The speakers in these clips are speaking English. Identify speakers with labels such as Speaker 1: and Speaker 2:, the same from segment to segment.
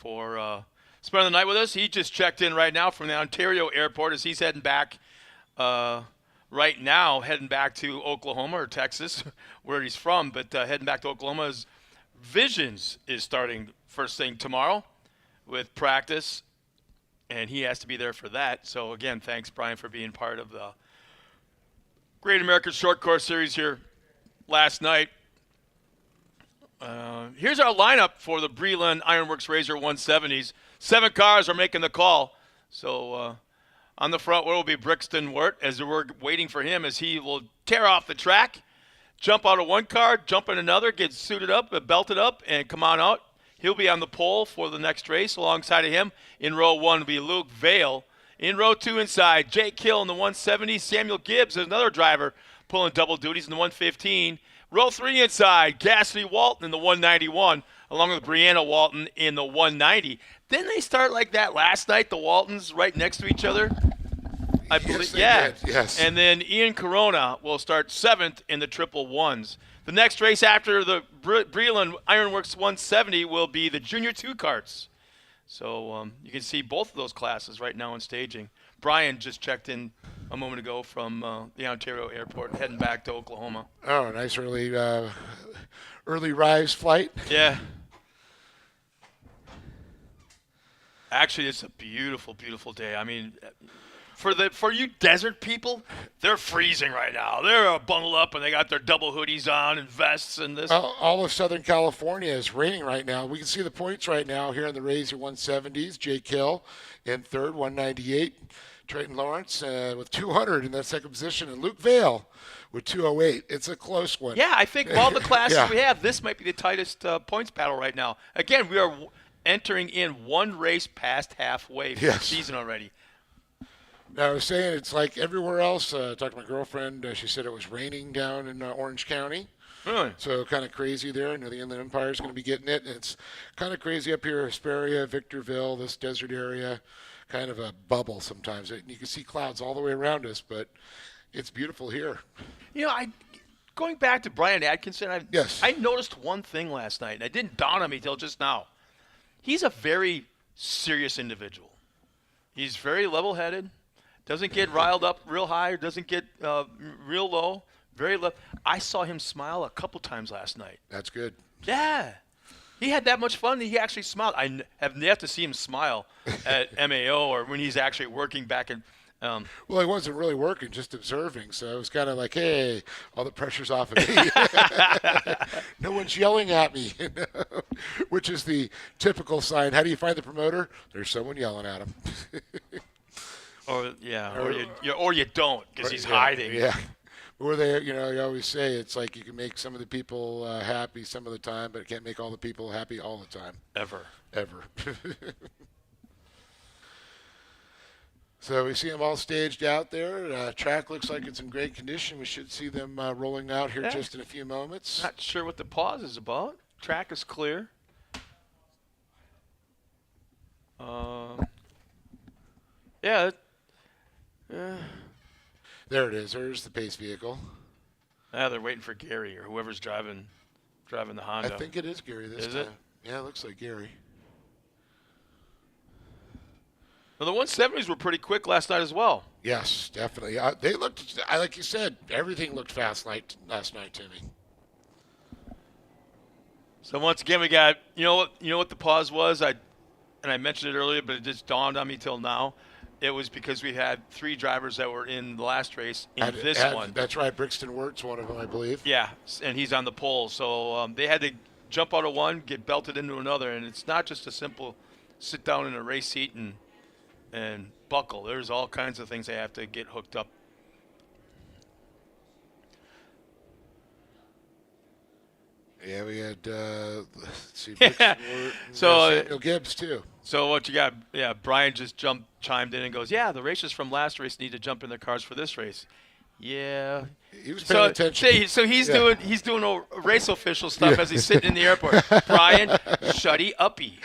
Speaker 1: for spending the night with us. He just checked in right now from the Ontario airport as he's heading back right now, heading back to Oklahoma or Texas, where he's from, but heading back to Oklahoma. His Visions is starting first thing tomorrow with practice, and he has to be there for that. So, again, thanks, Brian, for being part of the Great American Short Course Series here last night. Here's our lineup for the Brilon Ironworks RZR 170s. 7 cars are making the call. So on the front row will be Brixton Wirt as we're waiting for him as he will tear off the track, jump out of one car, jump in another, get suited up, belted up, and come on out. He'll be on the pole for the next race. Alongside of him in row 1 will be Luke Vale. In row 2 inside, Jake Hill in the 170. Samuel Gibbs is another driver pulling double duties in the 115. Row 3 inside, Cassidy Walton in the 191, along with Brianna Walton in the 190. Didn't they start like that last night, the Waltons right next to each other? I believe,
Speaker 2: Did. Yes.
Speaker 1: And then Ian Corona will start 7th in the triple ones. The next race after the Brilon Ironworks 170 will be the Junior 2 carts. So you can see both of those classes right now in staging. Brian just checked in a moment ago from the Ontario airport, heading back to Oklahoma.
Speaker 2: Oh, nice early rise flight.
Speaker 1: Yeah. Actually, it's a beautiful, beautiful day. I mean, for you desert people, they're freezing right now. They're bundled up and they got their double hoodies on and vests and this.
Speaker 2: All of Southern California is raining right now. We can see the points right now here in the RZR 170s. Jake Hill in third, 198. Trayton Lawrence with 200 in that second position, and Luke Vale with 208. It's a close one.
Speaker 1: Yeah, I think of all the classes we have, this might be the tightest points battle right now. Again, we are entering in one race past halfway for the season already.
Speaker 2: Now, I was saying it's like everywhere else. I talked to my girlfriend. She said it was raining down in Orange County.
Speaker 1: Really?
Speaker 2: So kind of crazy there. I know the Inland Empire is going to be getting it. And it's kind of crazy up here, Hesperia, Victorville, this desert area. Kind of a bubble sometimes. You can see clouds all the way around us, but it's beautiful here.
Speaker 1: You know, going back to Brian Atkinson, I noticed one thing last night, and it didn't dawn on me till just now. He's a very serious individual. He's very level-headed, doesn't get riled up real high, or doesn't get real low, very low. I saw him smile a couple times last night.
Speaker 2: That's good.
Speaker 1: Yeah. He had that much fun that he actually smiled. I have yet to see him smile at MAO or when he's actually working back in.
Speaker 2: Well, he wasn't really working, just observing. So it was kind of like, hey, all the pressure's off of me. No one's yelling at me, which is the typical sign. How do you find the promoter? There's someone yelling at him.
Speaker 1: or you don't because he's hiding.
Speaker 2: Yeah. Or they, you always say it's like you can make some of the people happy some of the time, but can't make all the people happy all the time.
Speaker 1: Ever.
Speaker 2: So we see them all staged out there. Track looks like it's in great condition. We should see them rolling out here just in a few moments.
Speaker 1: Not sure what the pause is about. Track is clear.
Speaker 2: There it is. There's the pace vehicle.
Speaker 1: They're waiting for Gary or whoever's driving the Honda.
Speaker 2: I think it is Gary this time.
Speaker 1: Is it?
Speaker 2: Yeah, it looks like Gary.
Speaker 1: Well, the 170s were pretty quick last night as well.
Speaker 2: Yes, definitely. They looked, like you said, everything looked fast last night to me.
Speaker 1: So once again, we got you know what the pause was. I mentioned it earlier, but it just dawned on me till now. It was because we had 3 drivers that were in the last race in this one.
Speaker 2: That's right. Brixton Wirt's one of them, I believe.
Speaker 1: Yeah, and he's on the pole. So they had to jump out of one, get belted into another, and it's not just a simple sit down in a race seat and buckle. There's all kinds of things they have to get hooked up.
Speaker 2: Yeah, we had let's see, Brixton Wirt and Samuel Gibbs too.
Speaker 1: So what you got? Yeah, Brian just chimed in and goes, "Yeah, the races from last race need to jump in their cars for this race." Yeah,
Speaker 2: he was paying attention.
Speaker 1: So he's doing a race official stuff as he's sitting in the airport. Brian, shutty uppy.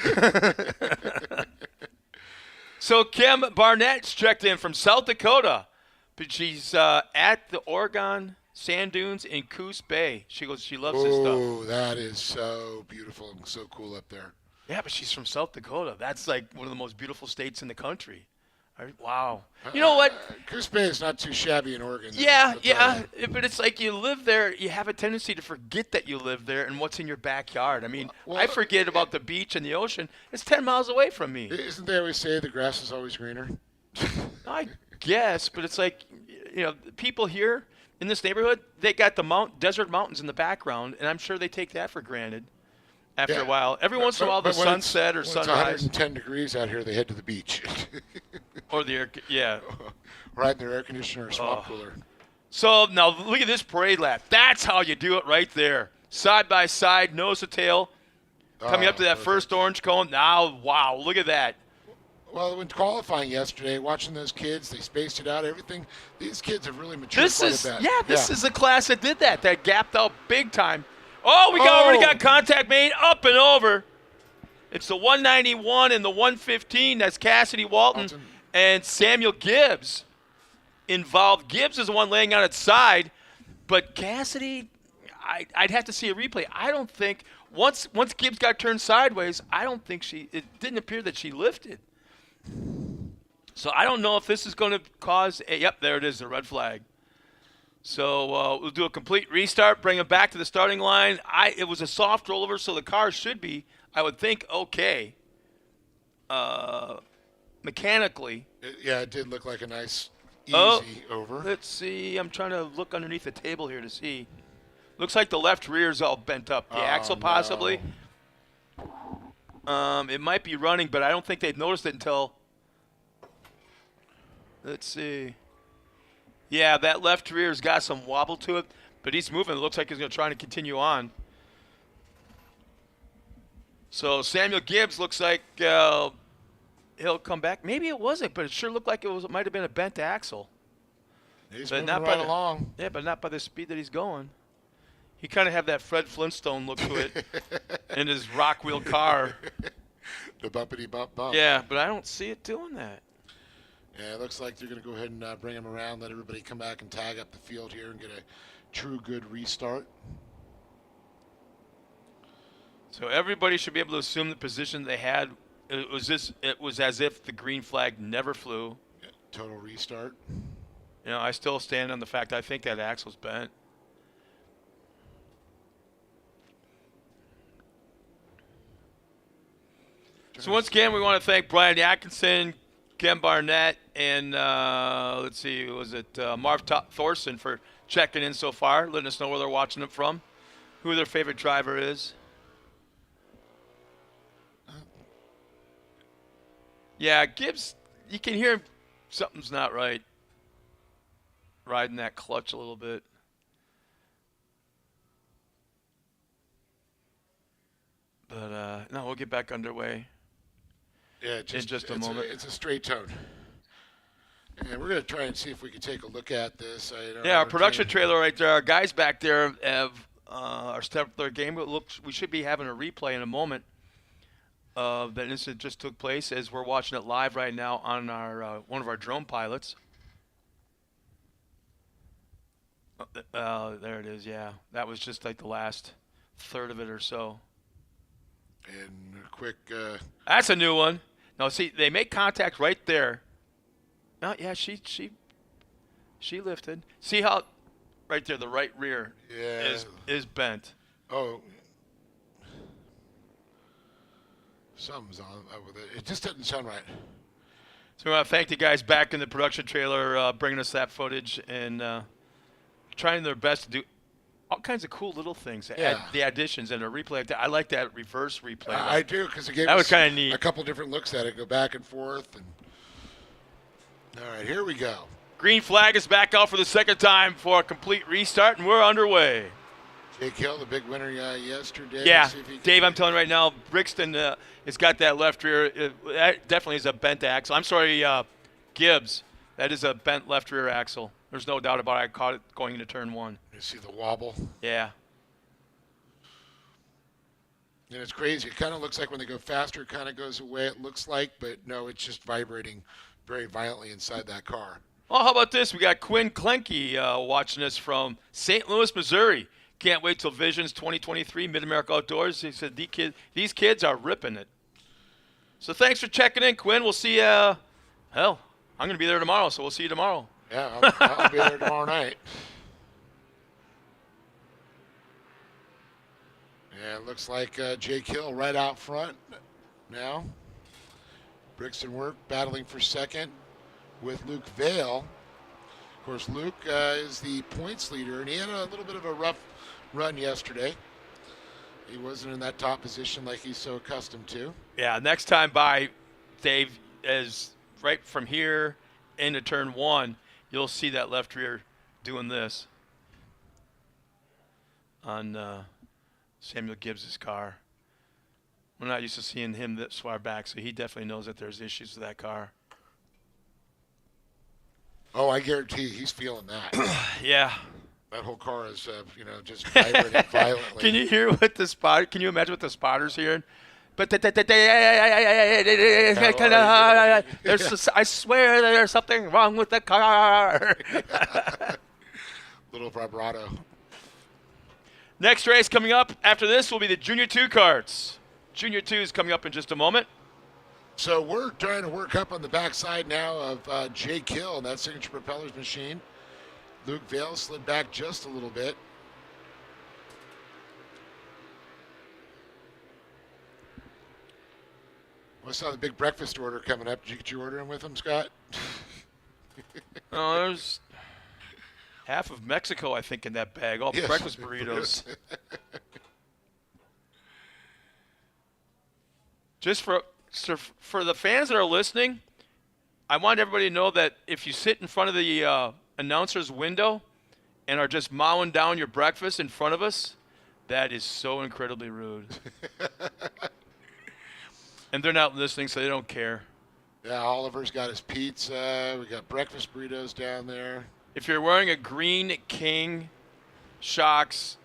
Speaker 1: So Kim Barnett's checked in from South Dakota, but she's at the Oregon sand dunes in Coos Bay. She goes, she loves this stuff.
Speaker 2: Oh, that is so beautiful and so cool up there.
Speaker 1: Yeah, but she's from South Dakota. That's like one of the most beautiful states in the country. Wow. You know what?
Speaker 2: Goose Bay is not too shabby in Oregon.
Speaker 1: Yeah,
Speaker 2: I'll tell
Speaker 1: yeah.
Speaker 2: you.
Speaker 1: But it's like you live there, you have a tendency to forget that you live there and what's in your backyard. I mean,
Speaker 2: Well,
Speaker 1: I forget about the beach and the ocean. It's 10 miles away from me.
Speaker 2: Isn't they always say the grass is always greener?
Speaker 1: I guess, but it's like, people here in this neighborhood, they got the desert mountains in the background, and I'm sure they take that for granted after a while. Every once in a while, the
Speaker 2: when
Speaker 1: sunset or
Speaker 2: when
Speaker 1: sunrise.
Speaker 2: It's 110 degrees out here. They head to the beach.
Speaker 1: Or the air, yeah.
Speaker 2: Right in their air conditioner or swamp cooler.
Speaker 1: So now look at this parade lap. That's how you do it right there. Side by side, nose to tail. Coming up to that
Speaker 2: Perfect.
Speaker 1: first orange cone. Now, wow, look at that.
Speaker 2: Well, when qualifying yesterday, watching those kids, they spaced it out, everything. These kids have really matured
Speaker 1: This
Speaker 2: quite
Speaker 1: is,
Speaker 2: a bit.
Speaker 1: this is a class that did that. That gapped out big time. Oh, we already got contact made up and over. It's the 191 and the 115. That's Cassidy Walton and Samuel Gibbs involved. Gibbs is the one laying on its side, but Cassidy, I'd have to see a replay. I don't think once Gibbs got turned sideways, I don't think it didn't appear that she lifted. So I don't know if this is going to cause yep, there it is, the red flag. So we'll do a complete restart, bring it back to the starting line. It was a soft rollover, so the car should be, I would think, okay. Mechanically.
Speaker 2: It did look like a nice, easy over.
Speaker 1: Let's see. I'm trying to look underneath the table here to see. Looks like the left rear is all bent up. The axle possibly.
Speaker 2: No.
Speaker 1: It might be running, but I don't think they've noticed it until. Let's see. Yeah, that left rear's got some wobble to it, but he's moving. It looks like he's going to try to continue on. So Samuel Gibbs looks like he'll come back. Maybe it wasn't, but it sure looked like it might have been a bent axle.
Speaker 2: He's
Speaker 1: But
Speaker 2: moving
Speaker 1: not
Speaker 2: right
Speaker 1: by
Speaker 2: along.
Speaker 1: Yeah, but not by the speed that he's going. He kind of had that Fred Flintstone look to it in his rock wheel car.
Speaker 2: The bumpity bump bump.
Speaker 1: Yeah, but I don't see it doing that.
Speaker 2: Yeah, it looks like they're going to go ahead and bring him around, let everybody come back and tag up the field here and get a true good restart.
Speaker 1: So everybody should be able to assume the position they had. It was as if the green flag never flew.
Speaker 2: Yeah, total restart.
Speaker 1: I still stand on the fact I think that axle's bent. So once again, we want to thank Brian Atkinson, Ken Barnett, and let's see, was it Marv Thorson for checking in so far, letting us know where they're watching it from, who their favorite driver is. Yeah, Gibbs, you can hear something's not right. Riding that clutch a little bit. But, no, we'll get back underway.
Speaker 2: Yeah,
Speaker 1: in just a moment.
Speaker 2: It's a straight tone. And we're going to try and see if we can take a look at this.
Speaker 1: Yeah, our production trailer right there. Our guys back there have our step their game. We should be having a replay in a moment of that incident just took place as we're watching it live right now on our one of our drone pilots. There it is, yeah. That was just like the last third of it or so.
Speaker 2: And a quick...
Speaker 1: That's a new one. No, see, they make contact right there. Oh, yeah, she lifted. See how right there the right rear is bent.
Speaker 2: Oh. Something's on with it. It just doesn't sound right.
Speaker 1: So we want to thank the guys back in the production trailer bringing us that footage and trying their best to do all kinds of cool little things. The additions and a replay. I like that reverse replay.
Speaker 2: I do, because it gave
Speaker 1: that
Speaker 2: us
Speaker 1: was kind of neat.
Speaker 2: A couple different looks at it, go back and forth. And all right, here we go.
Speaker 1: Green flag is back out for the second time for a complete restart, and we're underway.
Speaker 2: Jake Hill, the big winner yesterday.
Speaker 1: Yeah, Dave, I'm telling you right now, Brixton has got that left rear. That definitely is a bent axle. I'm sorry, Gibbs. That is a bent left rear axle. There's no doubt about it. I caught it going into turn one.
Speaker 2: You see the wobble?
Speaker 1: Yeah.
Speaker 2: And it's crazy. It kind of looks like when they go faster, it kind of goes away, it looks like. But, no, it's just vibrating very violently inside that car.
Speaker 1: Well, how about this? We got Quinn Klenke watching us from St. Louis, Missouri. Can't wait till Visions 2023 Mid-America Outdoors. He said these kids are ripping it. So thanks for checking in, Quinn. We'll see you. Hell, I'm going to be there tomorrow, so we'll see you tomorrow.
Speaker 2: Yeah, I'll be there tomorrow night. Yeah, it looks like Jake Hill right out front now. Brixton Work battling for second with Luke Vale. Of course, Luke is the points leader, and he had a little bit of a rough run yesterday. He wasn't in that top position like he's so accustomed to.
Speaker 1: Yeah, next time by, Dave, is right from here into turn 1, you'll see that left rear doing this on Samuel Gibbs' car. We're not used to seeing him this far back, so he definitely knows that there's issues with that car.
Speaker 2: Oh, I guarantee he's feeling that.
Speaker 1: Yeah.
Speaker 2: That whole car is, just vibrating violently.
Speaker 1: Can you hear what the spot? Can you imagine what the spotter's hearing? But there's, I swear there's something wrong with the car.
Speaker 2: Little vibrato.
Speaker 1: Next race coming up after this will be the Junior 2 cards. Junior 2 is coming up in just a moment.
Speaker 2: So we're trying to work up on the backside now of Jake Hill and that Signature Propellers machine. Luke Vale slid back just a little bit. I saw the big breakfast order coming up. Did you get your order in with him, Scott?
Speaker 1: Oh, there's half of Mexico, I think, in that bag. All
Speaker 2: Yes.
Speaker 1: breakfast burritos. Just for the fans that are listening, I want everybody to know that if you sit in front of the announcer's window and are just mowing down your breakfast in front of us, that is so incredibly rude. And they're not listening, so they don't care.
Speaker 2: Yeah, Oliver's got his pizza. We got breakfast burritos down there.
Speaker 1: If you're wearing a Green King Shocks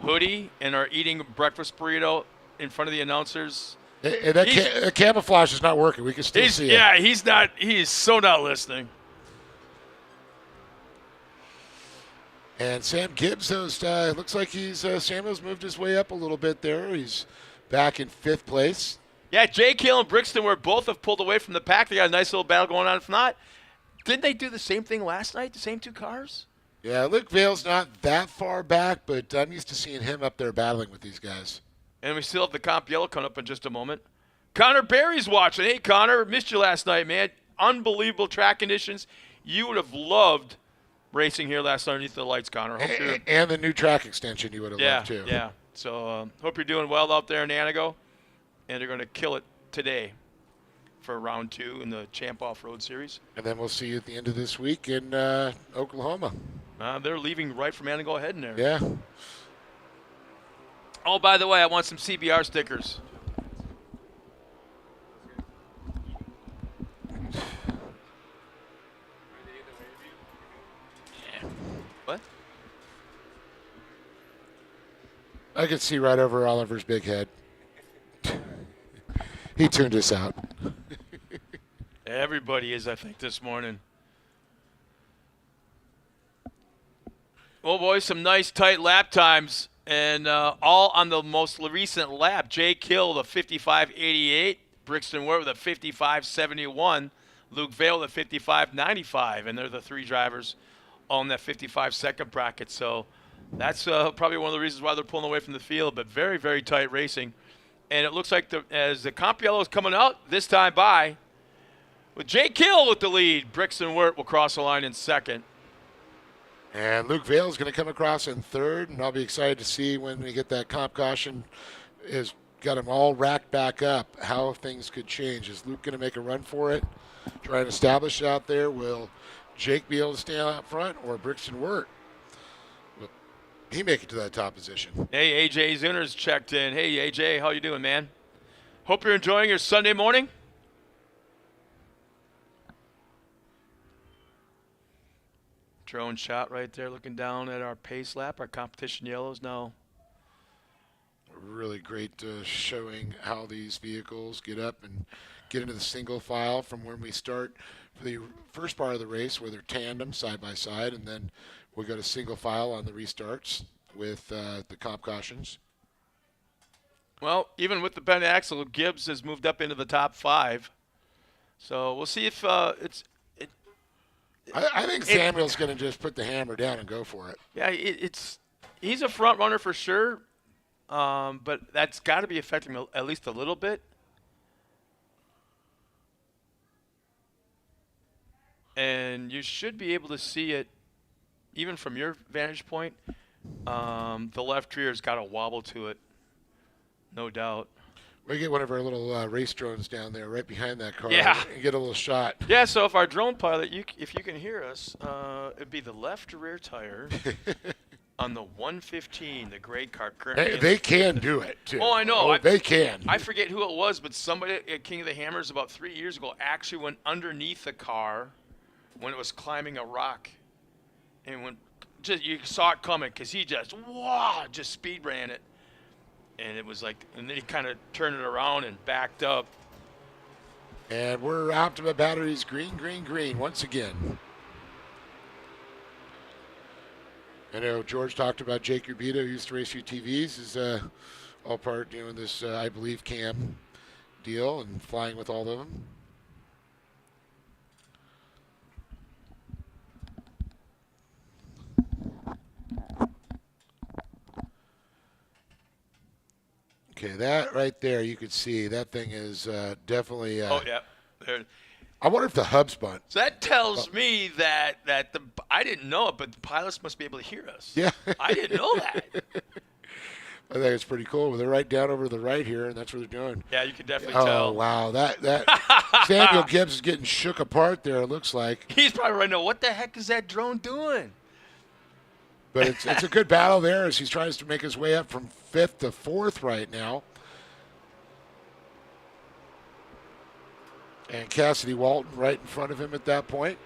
Speaker 1: hoodie and are eating a breakfast burrito in front of the announcers,
Speaker 2: And that camouflage is not working. We can still see it.
Speaker 1: Yeah, he's not. He is so not listening.
Speaker 2: And Sam Gibbs, looks like Samuel's moved his way up a little bit there. He's back in 5th place.
Speaker 1: Yeah, Jake Hill and Brixton were both have pulled away from the pack. They got a nice little battle going on. If not, didn't they do the same thing last night? The same 2 cars?
Speaker 2: Yeah, Luke Vale's not that far back, but I'm used to seeing him up there battling with these guys.
Speaker 1: And we still have the Comp Yellow coming up in just a moment. Connor Berry's watching. Hey, Connor, missed you last night, man. Unbelievable track conditions. You would have loved racing here last night underneath the lights, Connor.
Speaker 2: And the new track extension you would have loved, too.
Speaker 1: Yeah, so hope you're doing well out there in Anago. And they're going to kill it today for round 2 in the Champ Off-Road Series.
Speaker 2: And then we'll see you at the end of this week in Oklahoma.
Speaker 1: They're leaving right from Anago ahead in there.
Speaker 2: Yeah.
Speaker 1: Oh, by the way, I want some CBR stickers. What?
Speaker 2: I could see right over Oliver's big head. He tuned us out.
Speaker 1: Everybody is, I think, this morning. Well, boys, some nice tight lap times, and all on the most recent lap. Jake Hill, the 55.88. Brixton Ward with a 55.71. Luke Vale with a 55.95, and they're the 3 drivers on that 55-second bracket. So that's probably one of the reasons why they're pulling away from the field, but very, very tight racing. And it looks like as the Comp Yellow is coming out, this time by, with Jake Hill with the lead. Brixton Wirt will cross the line in 2nd.
Speaker 2: And Luke Vale is going to come across in 3rd, and I'll be excited to see when we get that comp caution is got them all racked back up, how things could change. Is Luke going to make a run for it, try and establish it out there? Will Jake be able to stay out front, or Brixton Wirt? Will he make it to that top position?
Speaker 1: Hey, AJ Zuner's checked in. Hey, AJ, how you doing, man? Hope you're enjoying your Sunday morning. Drone shot right there, looking down at our pace lap. Our competition yellows now.
Speaker 2: Really great showing how these vehicles get up and get into the single file from when we start for the first part of the race, where they're tandem side by side, and then we go to single file on the restarts with the comp cautions.
Speaker 1: Well, even with the bent axle, Gibbs has moved up into the top 5. So we'll see if it,
Speaker 2: I think
Speaker 1: it
Speaker 2: Samuel's going to just put the hammer down and go for it.
Speaker 1: yeah, it's he's a front runner for sure. But that's got to be affecting him at least a little bit. And you should be able to see it even from your vantage point. The left rear's got a wobble to it, no doubt.
Speaker 2: We get one of our little race drones down there right behind that car
Speaker 1: Yeah.
Speaker 2: and get a little shot.
Speaker 1: Yeah, so if our drone pilot, if you can hear us, it'd be the left rear tire on the 115, the gray car.
Speaker 2: They can do it, too.
Speaker 1: Oh, I know.
Speaker 2: They can.
Speaker 1: I forget who it was, but somebody at King of the Hammers about 3 years ago actually went underneath the car when it was climbing a rock. And when you saw it coming because he just speed ran it. And it was like, and then he kind of turned it around and backed up.
Speaker 2: And we're Optima batteries green, green, green once again. I know George talked about Jake Urbita, who used to race UTVs, is all part doing this, I believe, cam deal and flying with all of them. Okay, that right there, you could see that thing is definitely.
Speaker 1: Oh yeah. There.
Speaker 2: I wonder if the hub's bunt.
Speaker 1: So that tells me that I didn't know it, but the pilots must be able to hear us.
Speaker 2: Yeah,
Speaker 1: I didn't know that.
Speaker 2: I think it's pretty cool. They're right down over to the right here, and that's what they're doing.
Speaker 1: Yeah, you can definitely
Speaker 2: Oh
Speaker 1: tell.
Speaker 2: wow, that Samuel Gibbs is getting shook apart there. It looks like.
Speaker 1: He's probably right now. What the heck is that drone doing?
Speaker 2: But it's a good battle there as he tries to make his way up from 5th to 4th right now. And Cassidy Walton right in front of him at that point.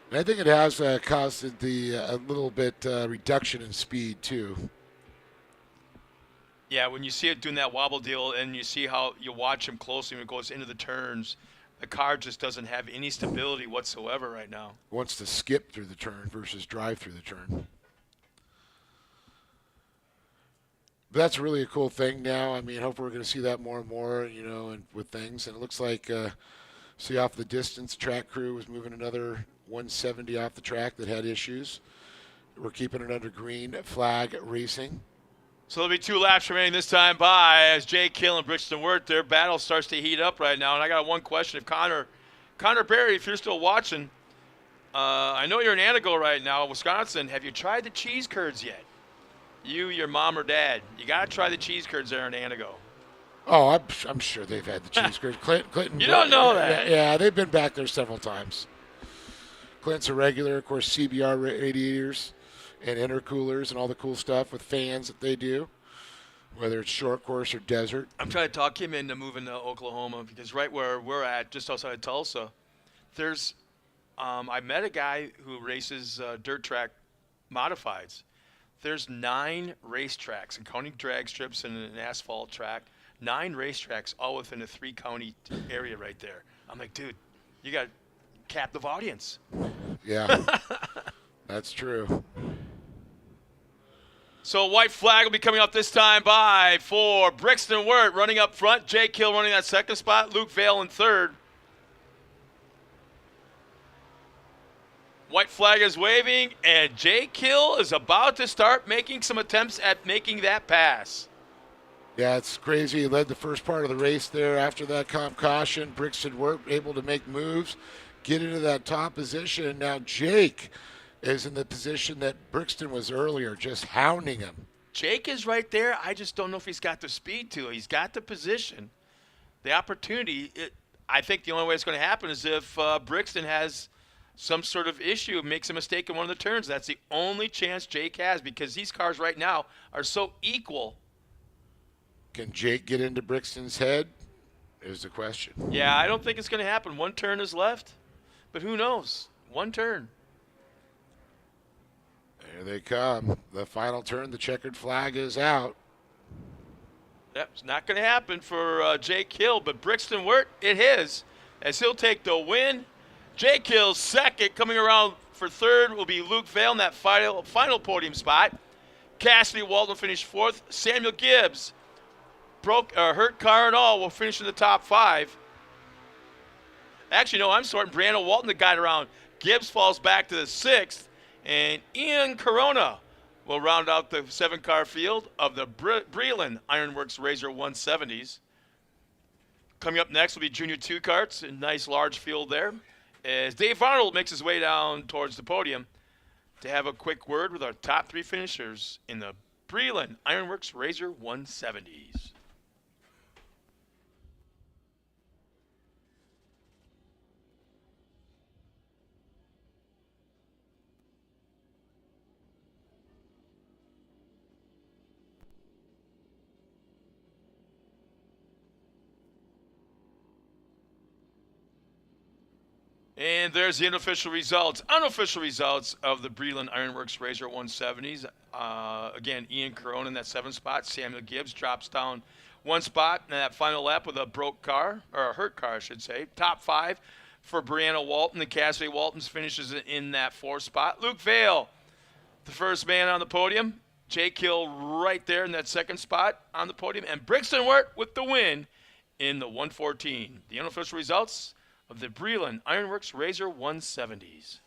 Speaker 2: And I think it has caused a little bit reduction in speed too.
Speaker 1: Yeah, when you see it doing that wobble deal and you see how you watch him closely when it goes into the turns, the car just doesn't have any stability whatsoever right now.
Speaker 2: It wants to skip through the turn versus drive through the turn. But that's really a cool thing now. I mean, hopefully we're going to see that more and more, and with things. And it looks like, see off the distance, track crew was moving another 170 off the track that had issues. We're keeping it under green flag racing.
Speaker 1: So there'll be 2 laps remaining this time by as Jake Hill and Brixton Wirt. Their battle starts to heat up right now. And I got one question. If Connor Berry, if you're still watching, I know you're in Antigo right now, Wisconsin. Have you tried the cheese curds yet? You, your mom, or dad. You got to try the cheese curds there in Antigo.
Speaker 2: Oh, I'm sure they've had the cheese curds. Clinton.
Speaker 1: You don't know that.
Speaker 2: Yeah, they've been back there several times. Clint's a regular, of course, CBR radiators and intercoolers and all the cool stuff with fans that they do, whether it's short course or desert.
Speaker 1: I'm trying to talk him into moving to Oklahoma because right where we're at, just outside of Tulsa, there's I met a guy who races dirt track modifieds. There's 9 racetracks, and counting drag strips and an asphalt track, 9 racetracks all within a 3-county area right there. I'm like, dude, you got captive audience.
Speaker 2: Yeah, that's true.
Speaker 1: So white flag will be coming up this time by for Brixton Wirt running up front. Jake Hill running that 2nd spot. Luke Vale in 3rd. White flag is waving, and Jake Hill is about to start making some attempts at making that pass.
Speaker 2: Yeah, it's crazy. He led the first part of the race there. After that caution, Brixton Wirt able to make moves, get into that top position. And now Jake is in the position that Brixton was earlier, just hounding him.
Speaker 1: Jake is right there. I just don't know if he's got the speed to it. He's got the position, the opportunity. I think the only way it's going to happen is if Brixton has some sort of issue, makes a mistake in one of the turns. That's the only chance Jake has because these cars right now are so equal.
Speaker 2: Can Jake get into Brixton's head is the question.
Speaker 1: Yeah, I don't think it's going to happen. 1 turn is left, but who knows? 1 turn.
Speaker 2: There they come. The final turn, the checkered flag is out.
Speaker 1: Yep, it's not going to happen for Jake Hill, but Brixton Wirt, it is, as he'll take the win. Jake Hill's 2nd. Coming around for 3rd will be Luke Vale in that final podium spot. Cassidy Walton finished 4th. Samuel Gibbs, hurt car and all, will finish in the top 5. Actually, no, I'm sorry. Brianna Walton, the guide around. Gibbs falls back to the 6th. And Ian Corona will round out the 7-car field of the Brilon Ironworks Razor 170s. Coming up next will be Junior 2 carts. A nice large field there. As Dave Arnold makes his way down towards the podium to have a quick word with our top 3 finishers in the Brilon Ironworks Razor 170s. And there's the unofficial results of the Brilon Ironworks Razor 170s. Again, Ian Corona in that 7th spot. Samuel Gibbs drops down 1 spot in that final lap with a broke car, or a hurt car, I should say. Top 5 for Brianna Walton. The Cassidy Waltons finishes in that 4th spot. Luke Vale, the first man on the podium. Jake Hill right there in that 2nd spot on the podium. And Brixton Wirt with the win in the 114. The unofficial results of the Brilon Ironworks Razor 170s.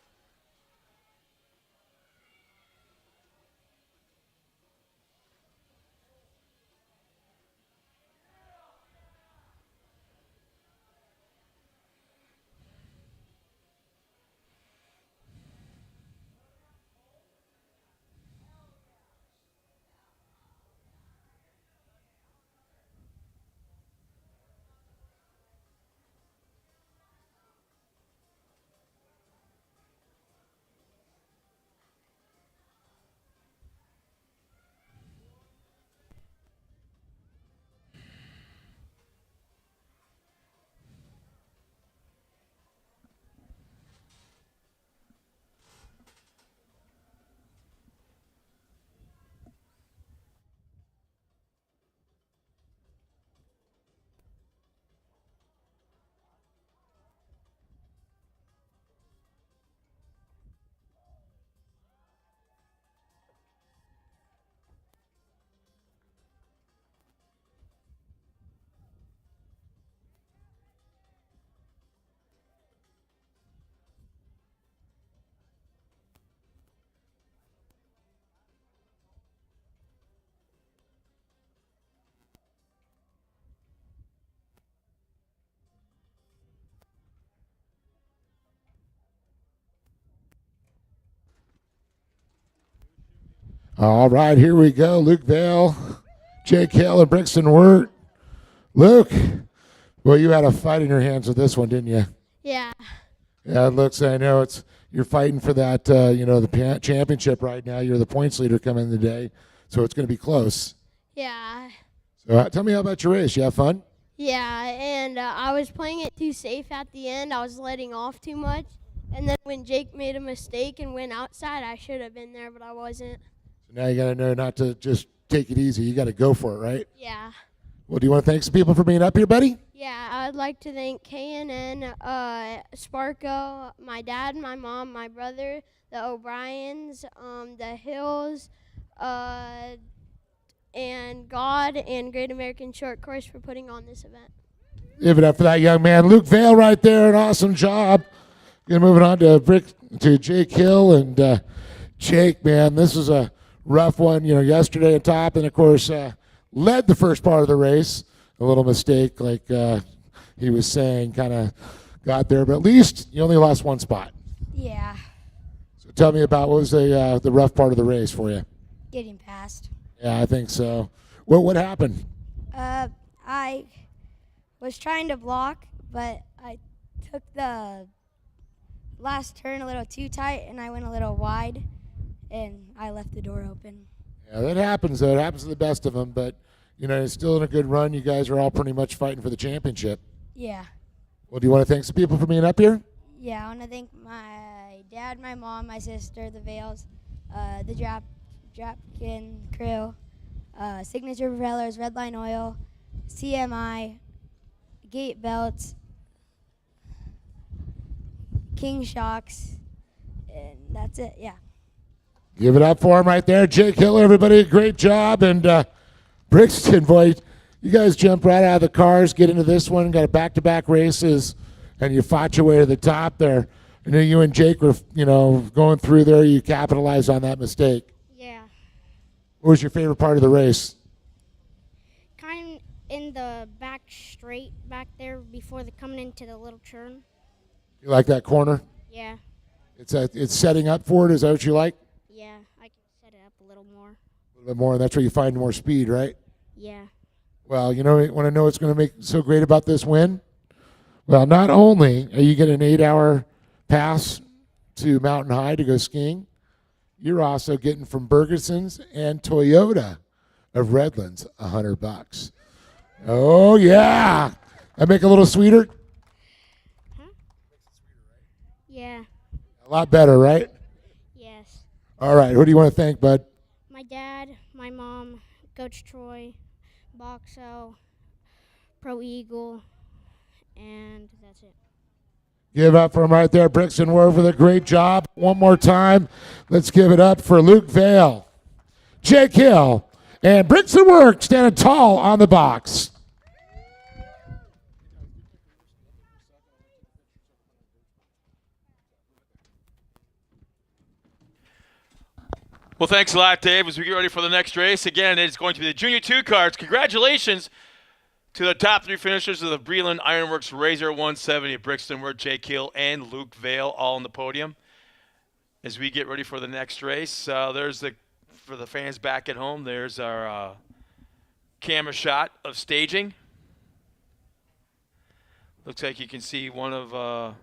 Speaker 2: All right, here we go. Luke Vale, Jake Hill, and Brixton Wirt. Luke, well, you had a fight in your hands with this one, didn't you?
Speaker 3: Yeah.
Speaker 2: Yeah, it looks. I know you're fighting for that. The championship right now. You're the points leader coming in the day, so it's going to be close.
Speaker 3: Yeah.
Speaker 2: So tell me about your race. You have fun?
Speaker 3: Yeah, and I was playing it too safe at the end. I was letting off too much. And then when Jake made a mistake and went outside, I should have been there, but I wasn't.
Speaker 2: So now you got to know not to just take it easy. You got to go for it, right?
Speaker 3: Yeah.
Speaker 2: Well, do you want to thank some people for being up here, buddy?
Speaker 3: Yeah, I'd like to thank KNN, Sparko, my dad, my mom, my brother, the O'Briens, the Hills, and God and Great American Short Course for putting on this event.
Speaker 2: Give it up for that young man. Luke Vale right there, an awesome job. Moving on to Jake Hill. And Jake, man, this was a rough one, yesterday at top. And, of course, led the first part of the race. A little mistake, like he was saying, kind of got there. But at least you only lost 1 spot.
Speaker 4: Yeah,
Speaker 2: So tell me about what was the rough part of the race for you?
Speaker 4: getting past.
Speaker 2: Yeah, I think so. What happened?
Speaker 4: I was trying to block, but I took the last turn a little too tight, and I went a little wide, and I left the door open.
Speaker 2: Yeah, that happens, though. It happens to the best of them. But, it's still in a good run. You guys are all pretty much fighting for the championship.
Speaker 4: Yeah.
Speaker 2: Well, do you want to thank some people for being up here?
Speaker 4: Yeah, I want to thank my dad, my mom, my sister, the Vales, the Dropkin crew, Signature Propellers, Redline Oil, CMI, Gate Belts, King Shocks, and that's it, yeah.
Speaker 2: Give it up for him right there. Jake Hill, everybody, great job. And Brixton, boy, you guys jump right out of the cars, get into this one, got a back-to-back races, and you fought your way to the top there. I know you and Jake were, going through there. You capitalized on that mistake.
Speaker 5: Yeah.
Speaker 2: What was your favorite part of the race?
Speaker 5: Kind of in the back straight back there before coming into the little turn.
Speaker 2: You like that corner?
Speaker 5: Yeah.
Speaker 2: It's setting up for it. Is that what you like?
Speaker 5: Yeah. I can set it up a little more.
Speaker 2: A little bit more, and that's where you find more speed, right?
Speaker 5: Yeah.
Speaker 2: Well, you want to know what's going to make so great about this win? Well, not only are you getting an 8-hour pass to Mountain High to go skiing, you're also getting from Bergeson's and Toyota of Redlands $100. Oh yeah, that make it a little sweeter.
Speaker 5: Huh? Yeah.
Speaker 2: A lot better, right?
Speaker 5: Yes.
Speaker 2: All right, who do you want to thank, bud?
Speaker 5: My dad, my mom, Coach Troy, Boxo, Pro Eagle, and that's it.
Speaker 2: Give up for him right there, Brixton Worth, with a great job. One more time, let's give it up for Luke Vale, Jake Hill, and Brixton Worth standing tall on the box.
Speaker 1: Well, thanks a lot, Dave. As we get ready for the next race, again, it's going to be the Junior 2 cards. Congratulations to the top 3 finishers of the Brilon Ironworks RZR 170 at Brixton Worth, Jake Hill, and Luke Vale all on the podium. As we get ready for the next race, for the fans back at home, there's our camera shot of staging. Looks like you can see one of